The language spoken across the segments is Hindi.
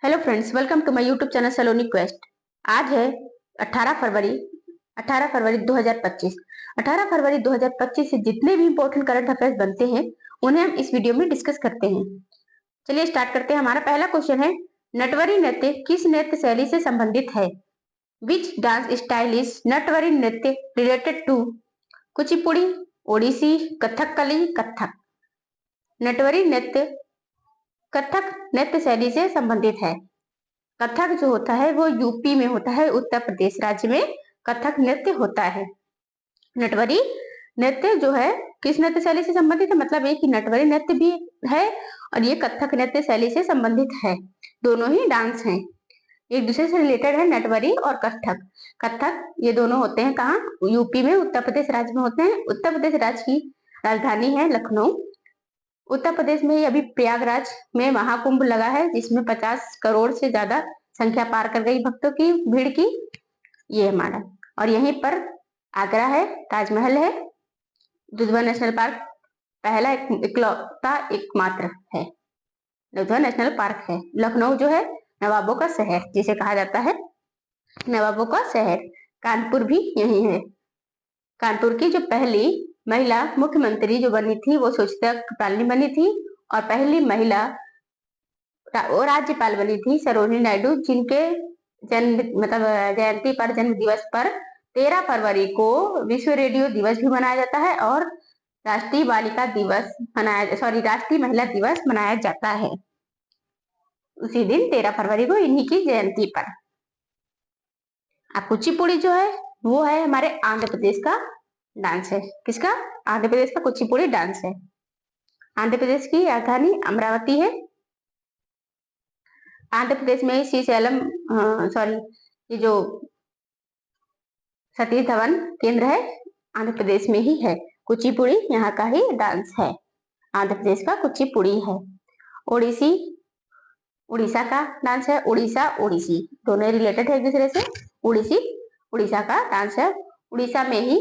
Hello friends, welcome to my YouTube channel Saloni Quest. आज है 18 फरवरी 2025। 18 फरवरी 2025 से जितने भी इंपॉर्टेंट करंट अफेयर्स बनते हैं उन्हें हम इस वीडियो में डिस्कस करते हैं। चलिए स्टार्ट करते हैं। हमारा पहला क्वेश्चन है, नटवरी नृत्य किस नृत्य शैली से संबंधित है? विच डांस स्टाइल इज नटवरी नृत्य रिलेटेड टू? कुचिपुड़ी, ओडिसी, कथकली, कथक। नटवरी नृत्य कथक नृत्य शैली से संबंधित है। कथक जो होता है वो यूपी में होता है, उत्तर प्रदेश राज्य में कथक नृत्य होता है। नटवरी नृत्य जो है किस नृत्य शैली से संबंधित है? मतलब एक ही नटवरी नृत्य भी है और ये कथक नृत्य शैली से संबंधित है। दोनों ही डांस हैं, एक दूसरे से रिलेटेड है नटवरी और कथक। कथक ये दोनों होते हैं कहाँ? यूपी में, उत्तर प्रदेश राज्य में होते हैं। उत्तर प्रदेश राज्य की राजधानी है लखनऊ। उत्तर प्रदेश में ही अभी प्रयागराज में महाकुंभ लगा है, जिसमें 50 करोड़ से ज्यादा संख्या पार कर गई भक्तों की भीड़ की। ये हमारा, और यहीं पर आगरा है, ताजमहल है, दुधवा नेशनल पार्क पहला इकलौता एकमात्र है, दुधवा नेशनल पार्क है। लखनऊ जो है नवाबों का शहर जिसे कहा जाता है, नवाबों का शहर। कानपुर भी यही है। कानपुर की जो पहली महिला मुख्यमंत्री जो बनी थी वो सुचित्रा कृपलानी बनी थी, और पहली महिला वो राज्यपाल बनी थी सरोजिनी नायडू, जिनके जन्म जयंती पर, जन्म दिवस पर 13 फरवरी को विश्व रेडियो दिवस भी मनाया जाता है और राष्ट्रीय बालिका दिवस राष्ट्रीय महिला दिवस मनाया जाता है उसी दिन 13 फरवरी को, इन्हीं की जयंती पर। अब कुचिपुड़ी जो है वो है हमारे आंध्र प्रदेश का डांस है। किसका? आंध्र प्रदेश का कुचिपुड़ी डांस है। आंध्र प्रदेश की राजधानी अमरावती है। आंध्र प्रदेश में श्रीशैलम ये जो सतीश धवन केंद्र है आंध्र प्रदेश में ही है। कुचिपुड़ी यहाँ का ही डांस है, आंध्र प्रदेश का कुचिपुड़ी है। ओडिसी उड़ीसा का डांस है। उड़ीसा ओडिसी दोनों रिलेटेड है एक दूसरे से। ओडिसी उड़ीसा का डांस है। उड़ीसा में ही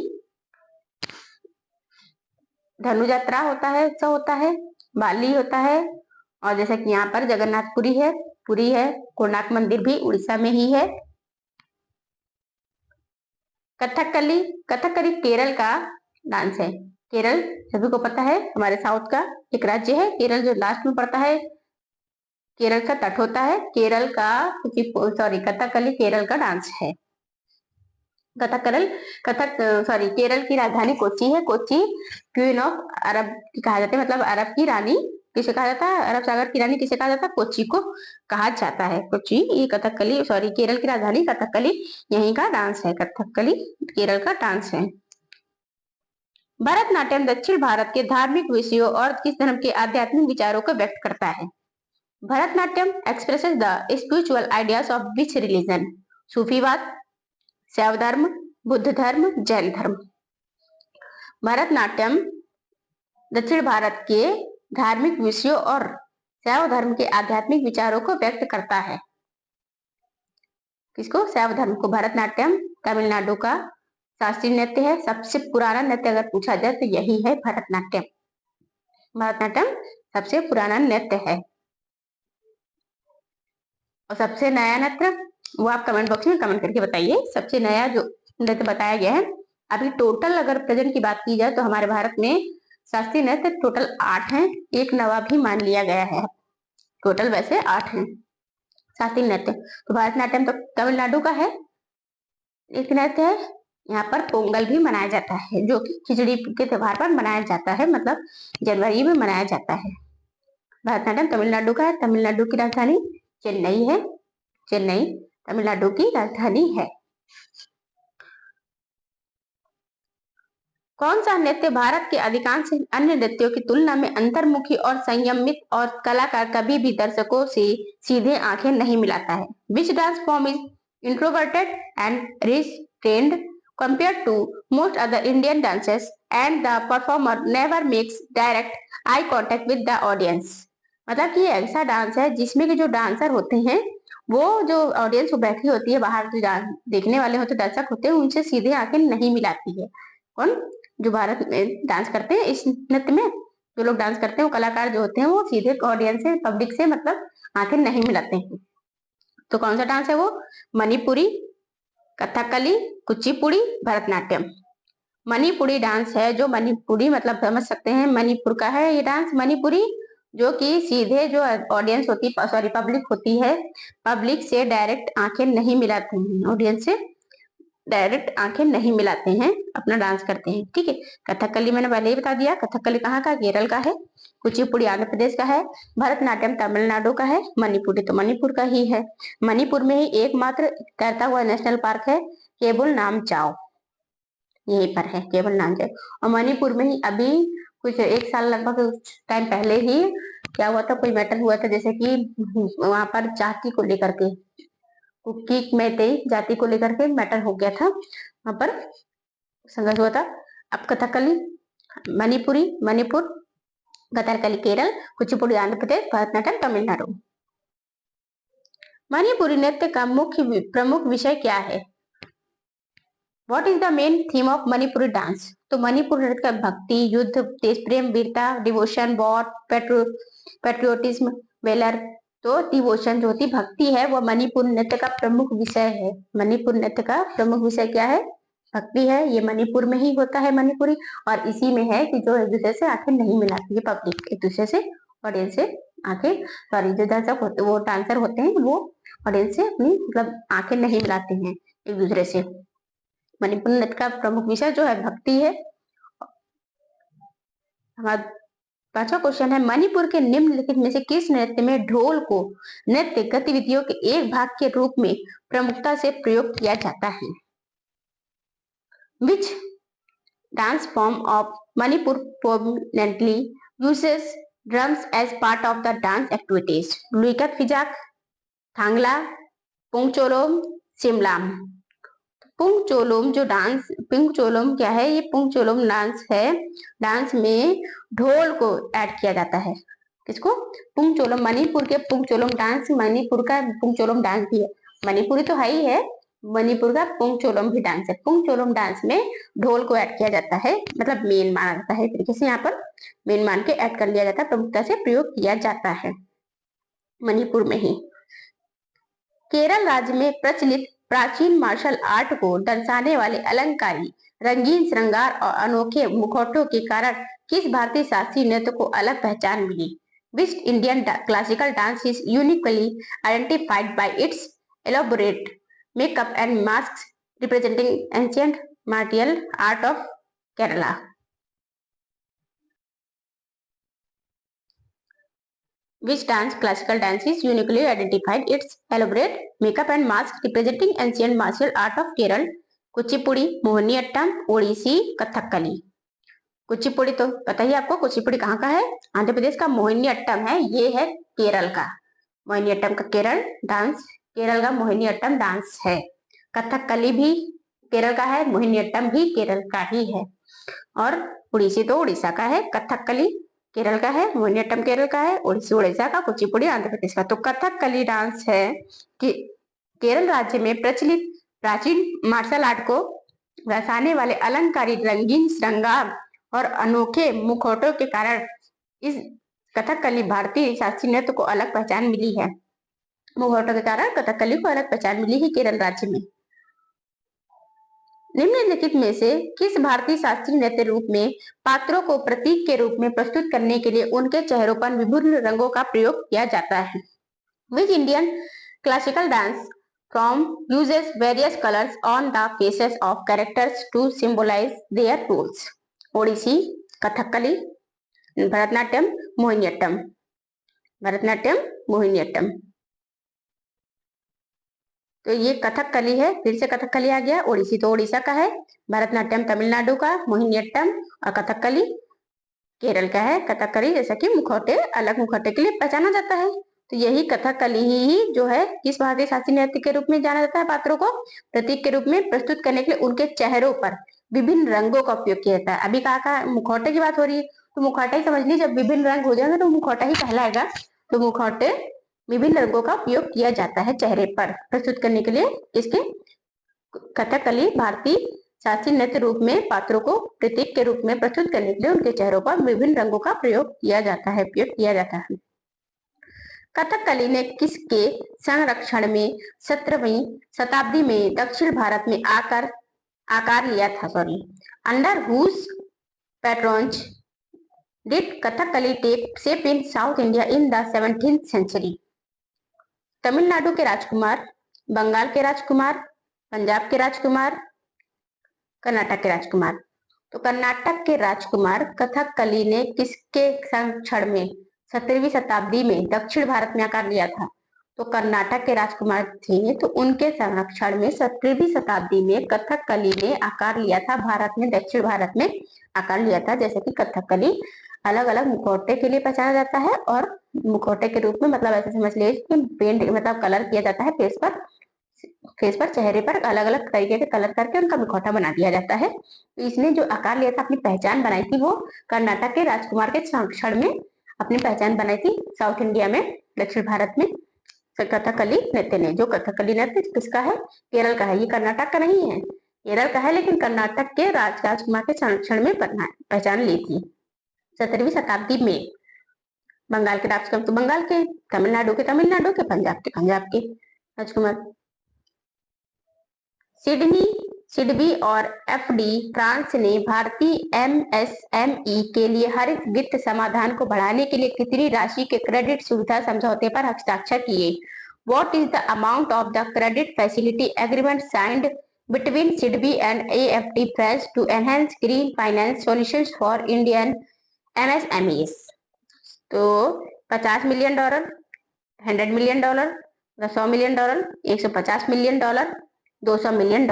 धनु यात्रा होता है, उत्सव होता है, बाली होता है, और जैसा कि यहाँ पर जगन्नाथपुरी है, पुरी है, कोणार्क मंदिर भी उड़ीसा में ही है। कथकली, कथकली केरल का डांस है। केरल सभी को पता है, हमारे साउथ का एक राज्य है केरल जो लास्ट में पड़ता है, केरल का तट होता है। केरल का कथकली केरल का डांस है। केरल की राजधानी कोच्चि है। कोच्चि क्वीन ऑफ अरब कहा जाता है, मतलब अरब की रानी किसे कहा जाता है? अरब सागर की रानी किसे कहा जाता है? कोच्चि को कहा जाता है। कोच्चि ये केरल की राजधानी कथकली यहीं का डांस है। कथकली केरल का डांस है। भरतनाट्यम दक्षिण भारत के धार्मिक विषयों और किस धर्म के आध्यात्मिक विचारों को व्यक्त करता है? Bharatanatyam expresses the spiritual ideas of which religion? सूफीवाद, शैव धर्म, बुद्ध धर्म, जैन धर्म। भरतनाट्यम दक्षिण भारत के धार्मिक विषयों और शैव धर्म के आध्यात्मिक विचारों को व्यक्त करता है। किसको? शैव धर्म को। भरतनाट्यम तमिलनाडु का शास्त्रीय नृत्य है। सबसे पुराना नृत्य अगर पूछा जाए तो यही है भरतनाट्यम। भरतनाट्यम सबसे पुराना नृत्य है। और सबसे नया नृत्य वो आप कमेंट बॉक्स में कमेंट करके बताइए। सबसे नया जो नृत्य बताया गया है, अभी टोटल अगर प्रेजेंट की बात की जाए तो हमारे भारत में शास्त्रीय नृत्य टोटल 8 हैं, एक नवा भी मान लिया गया है। टोटल वैसे 8 हैं शास्त्रीय नृत्य। तो भरतनाट्यम तो तमिलनाडु का है एक नृत्य है। यहाँ पर पोंगल भी मनाया जाता है, जो कि खिचड़ी के त्योहार पर मनाया जाता है, मतलब जनवरी में मनाया जाता है। भरतनाट्यम तमिलनाडु का है। तमिलनाडु की राजधानी चेन्नई है। चेन्नई तमिलनाडु की राजधानी है। कौन सा नृत्य भारत के अधिकांश अन्य नृत्यों की तुलना में अंतर्मुखी और संयमित और कलाकार कभी भी दर्शकों से सीधे आंखें नहीं मिलाता है? Which dance form is introverted and restrained compared to most other Indian dances and the performer never makes direct eye contact with the audience? मतलब कि ये ऐसा डांस है जिसमें कि जो डांसर होते हैं वो जो ऑडियंस बैठी होती है बाहर, जो देखने वाले होते दर्शक होते हैं, उनसे सीधे आंखें नहीं मिलाती है। कौन? जो भारत में डांस करते हैं इस नृत्य में, जो लोग डांस करते हैं वो कलाकार जो होते हैं वो सीधे ऑडियंस से, पब्लिक से मतलब आंखें नहीं मिलाते हैं। तो कौन सा डांस है वो? मणिपुरी, कथकली, कुचिपुड़ी, भरतनाट्यम। मणिपुरी डांस है, जो मणिपुरी मतलब समझ सकते हैं मणिपुर का है ये डांस मणिपुरी, जो कि सीधे जो ऑडियंस होती है, सॉरी पब्लिक होती है, पब्लिक से डायरेक्ट आंखें नहीं मिलाते हैं, ऑडियंस से डायरेक्ट आंखें नहीं मिलाते हैं, अपना डांस करते हैं। ठीक है, कथकली मैंने पहले ही बता दिया, कथकली कहाँ का? केरल का है। कुचिपुड़ी आंध्र प्रदेश का है। भरतनाट्यम तमिलनाडु का है। मणिपुरी तो मणिपुर का ही है। मणिपुर में ही एकमात्र तैरता हुआ नेशनल पार्क है केबुल नामचाओ, यहीं पर है केबुल नामचाओ। और मणिपुर में ही अभी कुछ 1 साल लगभग टाइम पहले ही क्या हुआ था, कोई मैटर हुआ था, जैसे कि वहां पर जाति को लेकर के, कुकी मैतेई जाति को लेकर के मैटर हो गया था, वहां पर संघर्ष हुआ था। अब कथकली मणिपुरी मणिपुर, कथकली केरल, कुचिपुड़ी आंध्र प्रदेश, भरतनाट्यम तमिलनाडु। मणिपुरी नृत्य का मुख्य प्रमुख विषय क्या है? What is the main theme of Manipuri dance? तो मणिपुर नृत्य का भक्ति, युद्ध, देश प्रेम, वीरता, डिवोशन, वॉर, पेट्रियोटिज्म, वेलर। तो डिवोशन जो होती भक्ति है, वो मणिपुर नृत्य का प्रमुख विषय है। मणिपुर नृत्य का प्रमुख विषय क्या है? भक्ति है। ये मणिपुर में ही होता है मणिपुरी, और इसी में है कि जो एक दूसरे से आंखें नहीं मिलाती है पब्लिक, एक दूसरे से ऑडियंस से आंखें, सॉरी जो दर्शक होते वो डांसर होते हैं वो ऑडियंस से अपनी मतलब आंखें नहीं मिलाते हैं एक दूसरे से। मणिपुर नृत्य का प्रमुख विषय जो है भक्ति है। हमारा 5वां क्वेश्चन है, मणिपुर के निम्नलिखित में से किस नृत्य में ढोल को नृत्य गतिविधियों के एक भाग के रूप में प्रमुखता से प्रयोग किया जाता है? Which dance form of Manipur prominently uses drums as part of the dance activities? लुइकत फिजाक, थांगला, पुंगचोलोम, सिमलाम। पुंगचोलोम जो डांस, पुंगचोलोम क्या है? ये पुंगचोलोम डांस है, डांस में ढोल को ऐड किया जाता है। किसको? पुंगचोलोम। मणिपुर के पुंगचोलोम डांस, मणिपुर का पुंगचोलोम डांस भी है, मणिपुरी तो है ही है, मणिपुर का पुंगचोलोम भी डांस है। पुंगचोलोम डांस में ढोल को ऐड किया जाता है, मतलब मेन माना जाता है, तरीके से यहाँ पर मेन मान के ऐड कर लिया जाता है, प्रमुखता से प्रयोग किया जाता है मणिपुर में ही। केरल राज्य में प्रचलित प्राचीन मार्शल आर्ट को दर्शाने वाले अलंकारी, रंगीन श्रृंगार और अनोखे मुखौटों के कारण किस भारतीय शास्त्रीय नृत्य को अलग पहचान मिली? Which Indian classical dance is uniquely identified by its elaborate makeup and masks representing ancient martial art of Kerala? Which classical dance is uniquely identified its elaborate makeup and masks representing ancient martial art of Kerala? Kuchipudi, Mohiniyattam, Odissi, Kathakali. Kuchipudi तो पता ही आपको, कुचिपुड़ी कहाँ का है? आंध्र प्रदेश का। मोहिनीअट्टम है, ये है केरल का। मोहिनीअट्टम का केरल डांस, केरल का मोहिनीअट्टम डांस है। कथकली भी केरल का है, मोहिनीअट्टम भी केरल का ही है। और उड़ीसी तो उड़ीसा का है, कथकली केरल का है, मोहिनीअट्टम केरल का है, ओडिसी उड़ीसा का, कुचिपुड़ी आंध्र प्रदेश का। तो कथकली डांस है कि केरल राज्य में प्रचलित प्राचीन मार्शल आर्ट को दर्शाने वाले अलंकारिक, रंगीन श्रृंगार और अनोखे मुखौटों के कारण इस कथकली भारतीय शास्त्रीय नृत्य को अलग पहचान मिली है। मुखौटों के कारण कथकली को अलग पहचान मिली है केरल राज्य में। निम्नलिखित में से किस भारतीय शास्त्रीय नृत्य रूप में पात्रों को प्रतीक के रूप में प्रस्तुत करने के लिए उनके चेहरों पर विभिन्न रंगों का प्रयोग किया जाता है? Which Indian classical dance form uses various colors on the faces of characters to symbolize their roles? Odissi, Kathakali, Bharatanatyam, Mohiniyattam. Bharatanatyam, Mohiniyattam. तो ये कथकली है, फिर से कथकली आ गया। ओडिसी तो ओडिशा का है, भरतनाट्यम तमिलनाडु का, मोहिनीअट्टम और कथकली केरल का है। कथकली जैसा कि मुखौटे, अलग मुखौटे के लिए पहचाना जाता है। तो यही कथकली ही जो है किस भारतीय शास्त्रीय नृत्य के रूप में जाना जाता है? पात्रों को प्रतीक के रूप में प्रस्तुत करने के लिए उनके चेहरों पर विभिन्न रंगों का उपयोग किया जाता है। अभी कहा मुखौटे की बात हो रही है, तो मुखौटा ही समझ लीजिए, जब विभिन्न रंग हो जाएंगे तो मुखौटा ही कहलाएगा। तो मुखौटे विभिन्न रंगों का उपयोग किया जाता है चेहरे पर प्रस्तुत करने के लिए। इसके कथकली भारतीय शास्त्रीय नृत्य रूप में पात्रों को प्रतीक के रूप में प्रस्तुत करने के लिए उनके चेहरों पर विभिन्न रंगों का प्रयोग किया जाता है, उपयोग किया जाता है। कथकली ने किसके संरक्षण में 17वीं शताब्दी में दक्षिण भारत में आकार लिया था? Under whose patrons did Kathakali take shape in South India in the 17th century? Tamil Nadu के राजकुमार, बंगाल के राजकुमार, पंजाब के राजकुमार, कर्नाटक के राजकुमार। तो कर्नाटक के राजकुमार कथकली ने किसके संरक्षण में 17वीं शताब्दी में दक्षिण भारत में आकार लिया था? तो कर्नाटक के राजकुमार थे, तो उनके संरक्षण में 17वीं शताब्दी में कथकली ने आकार लिया था, भारत में, दक्षिण भारत में आकार लिया था। जैसे कि कथकली अलग अलग मुखौटे के लिए पहचाना जाता है, और मुखौटे के रूप में मतलब ऐसे समझ लीजिए कि पेंट मतलब कलर किया जाता है फेस पर चेहरे पर अलग अलग तरीके के कलर करके उनका मुखौटा बना दिया जाता है। तो इसने जो आकार लिया था, अपनी पहचान बनाई थी, वो कर्नाटक के राजकुमार के संरक्षण में अपनी पहचान बनाई थी साउथ इंडिया में, दक्षिण भारत में, कथकली नृत्य ने। जो कथकली नृत्य किसका है? केरल का है। ये कर्नाटक का नहीं है, केरल का है, लेकिन कर्नाटक के राजकुमार के संरक्षण में पहचान ली थी 17वीं शताब्दी में। बंगाल के राजकुमार तो बंगाल के, तमिलनाडु के, पंजाब के राजकुमार। सिडबी और एफडी फ्रांस ने भारतीय एमएसएमई के लिए हरित वित्त समाधान को बढ़ाने के लिए कितनी राशि के क्रेडिट सुविधा समझौते पर हस्ताक्षर किए? What is the amount of the credit facility agreement signed between SIDBI and AFD France to enhance green finance solutions for Indian MSMEs? तो $50 million, $100 million, $100 million, $150 million, $200 million.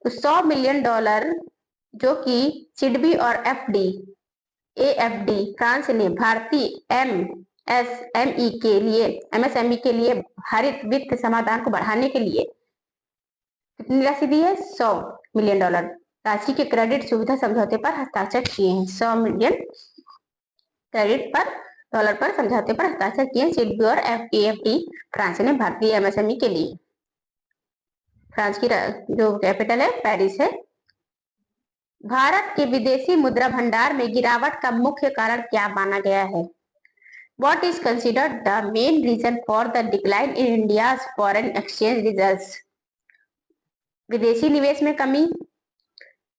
तो $100 मिलियन जो कि सिडबी और एएफडी फ्रांस ने भारतीय एमएसएमई के लिए हरित वित्त समाधान को बढ़ाने के लिए कितनी राशि दी है? $100 मिलियन राशि के क्रेडिट सुविधा समझौते पर हस्ताक्षर किए हैं। 100 मिलियन क्रेडिट पर डॉलर पर समझौते पर हस्ताक्षर किए सिडबी और एएफडी फ्रांस ने भारतीय एमएसएमई के लिए। फ्रांस की जो कैपिटल है पेरिस है। भारत के विदेशी मुद्रा भंडार में गिरावट का मुख्य कारण क्या माना गया है? What is considered the main reason for the decline in India's foreign exchange reserves? विदेशी निवेश में कमी,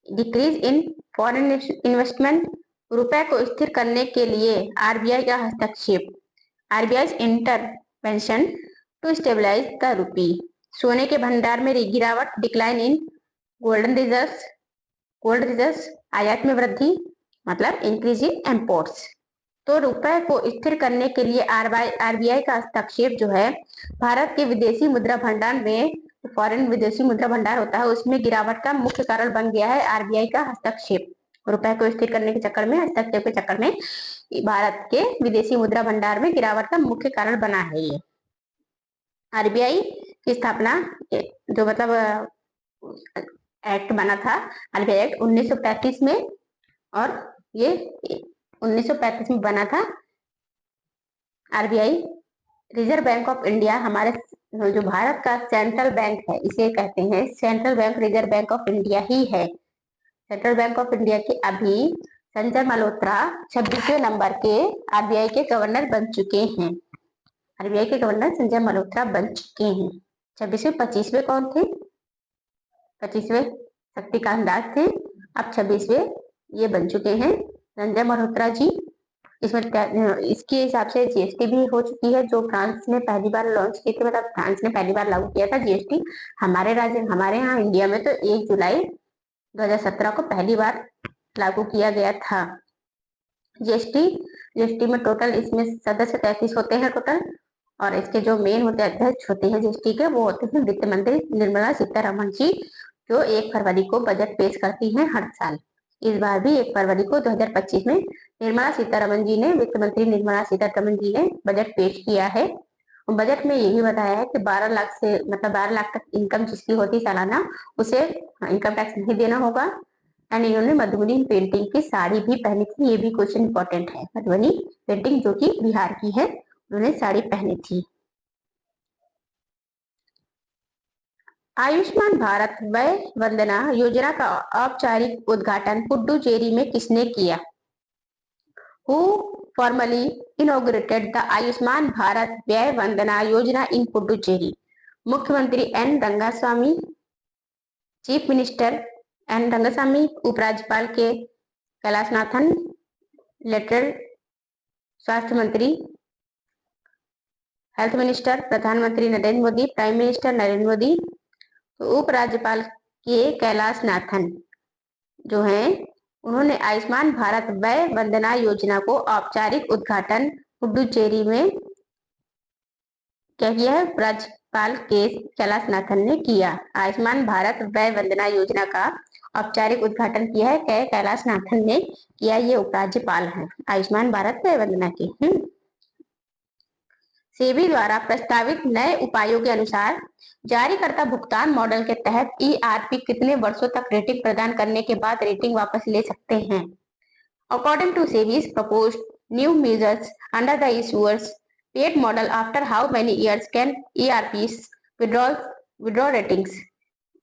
डिक्रीज इन फॉरेन इन्वेस्टमेंट, रुपए को स्थिर करने के लिए आरबीआई का हस्तक्षेप, RBI intervention to stabilise the rupee, सोने के भंडार में गिरावट, डिक्लाइन इन गोल्ड रिजर्व्स, आयात में वृद्धि मतलब इंक्रीज इन इंपोर्ट्स। तो रुपए को स्थिर करने के लिए आरबीआई का हस्तक्षेप जो है, भारत के विदेशी मुद्रा भंडार में, फॉरेन विदेशी मुद्रा भंडार होता है, उसमें गिरावट का मुख्य कारण बन गया है आरबीआई का हस्तक्षेप। रुपए को स्थिर करने के चक्कर में, हस्तक्षेप के चक्कर में भारत के विदेशी मुद्रा भंडार में गिरावट का मुख्य कारण बना है ये। आरबीआई की स्थापना जो मतलब एक्ट बना था, आरबीआई एक्ट 1935 में, और ये 1935 में बना था। RBI reserve Bank of India, हमारे जो भारत का सेंट्रल बैंक है, इसे कहते हैं central bank, Reserve Bank of India ही है। सेंट्रल बैंक ऑफ इंडिया के अभी संजय मल्होत्रा 26वें नंबर के आरबीआई के गवर्नर बन चुके हैं। आरबीआई के गवर्नर संजय मल्होत्रा बन चुके हैं। 26वें, 25वें कौन थे? 25वें शक्तिकांत दास थे, अब 26वें ये बन चुके हैं संजय मल्होत्रा जी। इसमें इसके हिसाब से जीएसटी भी हो चुकी है, जो फ्रांस ने पहली बार लॉन्च की थी, मतलब फ्रांस ने पहली बार लागू किया था जीएसटी। हमारे यहाँ इंडिया में तो 1 जुलाई 2017 को पहली बार लागू किया गया था जीएसटी में टोटल इसमें सदस्य 33 होते हैं टोटल, और इसके जो मेन होते हैं, अध्यक्ष होते हैं जीएसटी के, वो होते हैं वित्त मंत्री निर्मला सीतारमण जी, जो 1 फरवरी को बजट पेश करती हैं हर साल। इस बार भी 1 फरवरी को 2025 में निर्मला सीतारमण जी ने, वित्त मंत्री निर्मला सीतारमण जी ने बजट पेश किया है। बजट में ये भी बताया है कि 12 लाख से मतलब 12 लाख तक इनकम जिसकी होती सालाना, उसे इनकम टैक्स नहीं देना होगा। एंड इन्होंने मधुबनी पेंटिंग की साड़ी भी पहनी थी, ये भी क्वेश्चन इंपॉर्टेंट है। मधुबनी पेंटिंग जो कि बिहार की है, उन्होंने साड़ी पहनी थी। आयुष्मान भारत वय वंदना योजना का औपचारिक उद्घाटन पुडुचेरी में किसने किया? Who formally inaugurated the Ayushman Bharat व्यय वंदना योजना in पुडुचेरी? मुख्यमंत्री N Rangaswamy, chief minister N Rangaswamy, उपराज्यपाल के कैलाशनाथन, लेटर स्वास्थ्य मंत्री हेल्थ मिनिस्टर प्रधानमंत्री नरेंद्र मोदी, प्राइम मिनिस्टर नरेंद्र मोदी। तो उपराज्यपाल के कैलाशनाथन जो हैं उन्होंने आयुष्मान भारत व्यय वंदना योजना को औपचारिक उद्घाटन पुडुचेरी में क्या किया है? राज्यपाल के कैलाशनाथन ने किया। आयुष्मान भारत व्यय वंदना योजना का औपचारिक उद्घाटन किया है कैलाशनाथन ने किया। ये उपराज्यपाल हैं आयुष्मान भारत व्यय वंदना के। सेबी द्वारा प्रस्तावित नए उपायों के अनुसार जारीकर्ता भुगतान मॉडल के तहत ईआरपी कितने वर्षों तक रेटिंग प्रदान करने के बाद रेटिंग वापस ले सकते हैं? According to SEBI's proposed new measures under the issuer's paid model, after how many years can ERPs withdraw ratings?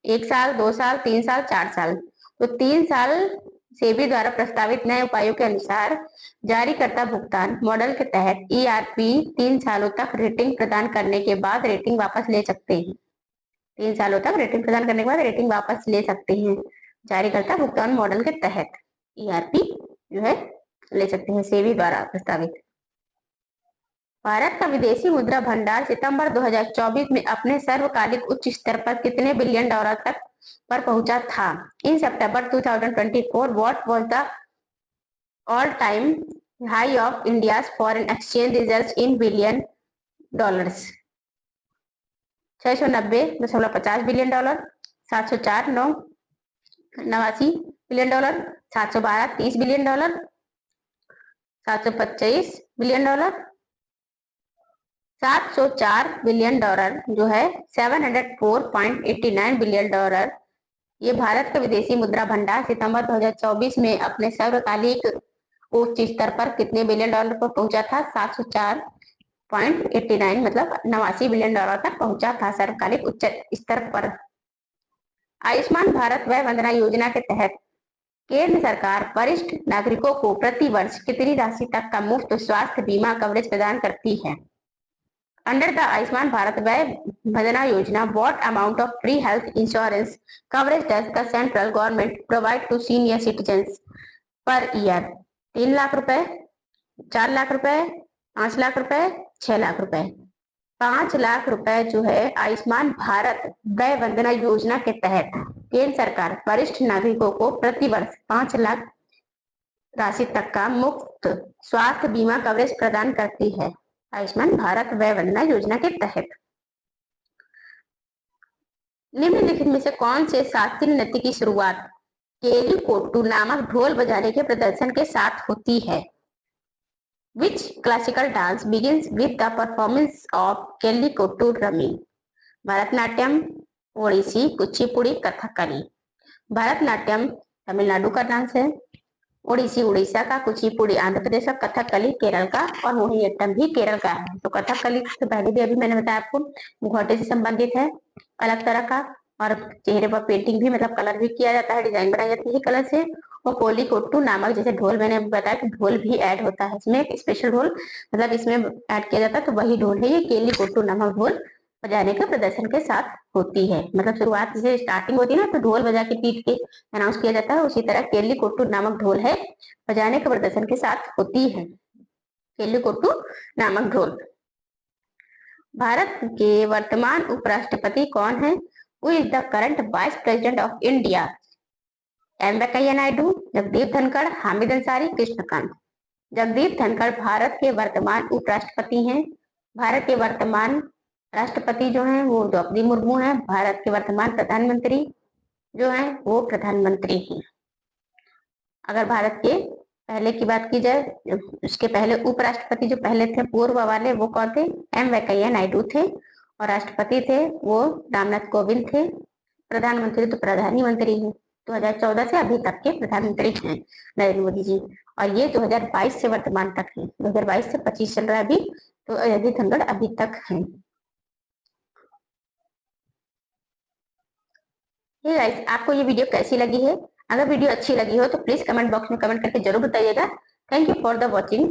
1 साल, 2 साल, 3 साल, 4 साल। तो 3 साल सेबी द्वारा प्रस्तावित नए उपायों के अनुसार जारीकर्ता भुगतान मॉडल के तहत ईआरपी 3 सालों तक रेटिंग प्रदान करने के बाद रेटिंग वापस ले सकते हैं। 3 सालों तक रेटिंग प्रदान करने के बाद रेटिंग वापस ले सकते हैं जारीकर्ता भुगतान मॉडल के तहत ईआरपी जो है ले सकते हैं सेबी द्वारा प्रस्तावित। भारत का विदेशी मुद्रा भंडार सितंबर 2024 में अपने सर्वकालिक उच्च स्तर पर कितने बिलियन डॉलर तक पर पहुंचा था? इन सितंबर 2024 what was the all time high of India's foreign exchange reserves in billion dollars? 690.50 billion dollar, 704.89 billion dollar, 712.30 billion dollar, 725 billion dollar, 704 billion dollar जो है 704.89 बिलियन डॉलर। ये भारत का विदेशी मुद्रा भंडार सितंबर 2024 में अपने सर्वकालिक उच्च स्तर पर कितने बिलियन डॉलर पर पहुंचा था? 704.89 मतलब 89 बिलियन डॉलर तक पहुंचा था सर्वकालिक उच्च स्तर पर। आयुष्मान भारत व्यय वंदना योजना के तहत केंद्र सरकार वरिष्ठ नागरिकों को प्रति वर्ष कितनी राशि तक का मुफ्त स्वास्थ्य बीमा कवरेज प्रदान करती है? Under the Ayushman Bharat Vyay Vandana Yojana, what amount of free health insurance coverage does the central government provide to senior citizens per year? 3 lakh रुपए, 4 लाख रुपए, 5 लाख रुपए, 6 लाख रुपए। 5 लाख रुपए जो है आयुष्मान भारत व्यय वंदना योजना के तहत केंद्र सरकार वरिष्ठ नागरिकों को प्रति वर्ष 5 लाख राशि तक का मुफ्त स्वास्थ्य बीमा कवरेज प्रदान करती है आयुष्मान भारत व्यय वंदना योजना के तहत। निम्नलिखित में से कौन से शास्त्रीय नृत्य की शुरुआत केलिकोट्टू नामक ढोल बजाने के प्रदर्शन के साथ होती है? Which classical dance begins with the performance of केलिकोट्टू drumming? Bharatanatyam, Odissi, Kuchipudi, Kathakali. Bharatanatyam Tamil Nadu का डांस है, ओडिसी उड़ीसा का, कुचिपुड़ी आंध्र प्रदेश का, कथकली केरल का और मोहिनीअट्टम भी केरल का है। तो कथकली से पहले भी अभी मैंने बताया आपको मुखौटे से संबंधित है अलग तरह का, और चेहरे पर पेंटिंग भी मतलब कलर भी किया जाता है, डिजाइन बनाई जाती है कलर से। और कोलिकोट्टू नामक जैसे ढोल मैंने बताया कि ढोल भी ऐड होता है इसमें, एक स्पेशल ढोल मतलब इसमें ऐड किया जाता है, तो वही ढोल है ये केलिकोट्टू नामक ढोल बजाने के प्रदर्शन के साथ होती है। मतलब शुरुआत जैसे स्टार्टिंग होती है ना तो ढोल बजा के पीट के अनाउंस किया जाता है, उसी तरह केलिकोट्टू नामक ढोल है बजाने के प्रदर्शन के साथ होती है केलिकोट्टू नामक ढोल। भारत के वर्तमान उपराष्ट्रपति कौन है? Who is the current vice president of India? M Venkaiah Naidu, Jagdeep Dhankhar, Hamid Ansari, Krishnakant. Jagdeep Dhankhar Bharat के वर्तमान उपराष्ट्रपति हैं। भारत के वर्तमान राष्ट्रपति जो हैं वो द्रौपदी मुर्मू हैं। भारत के वर्तमान प्रधानमंत्री जो हैं वो प्रधानमंत्री हैं। अगर भारत के पहले की बात की जाए, उसके पहले उपराष्ट्रपति जो पहले थे पूर्व वाले वो कौन थे? एम वेंकैया नायडू थे, और राष्ट्रपति थे वो रामनाथ कोविंद थे। प्रधानमंत्री तो प्रधानमंत्री हैं, 2014 से अभी तक के प्रधानमंत्री हैं नरेंद्र मोदी जी, और ये 2022 से वर्तमान तक है, 2022 से 25 चल रहा है अभी, तो जगदीप धनखड़ अभी तक हैं। हे गाइस, आपको ये वीडियो कैसी लगी है? अगर वीडियो अच्छी लगी हो तो प्लीज कमेंट बॉक्स में कमेंट करके जरूर बताइएगा। Thank you for the watching.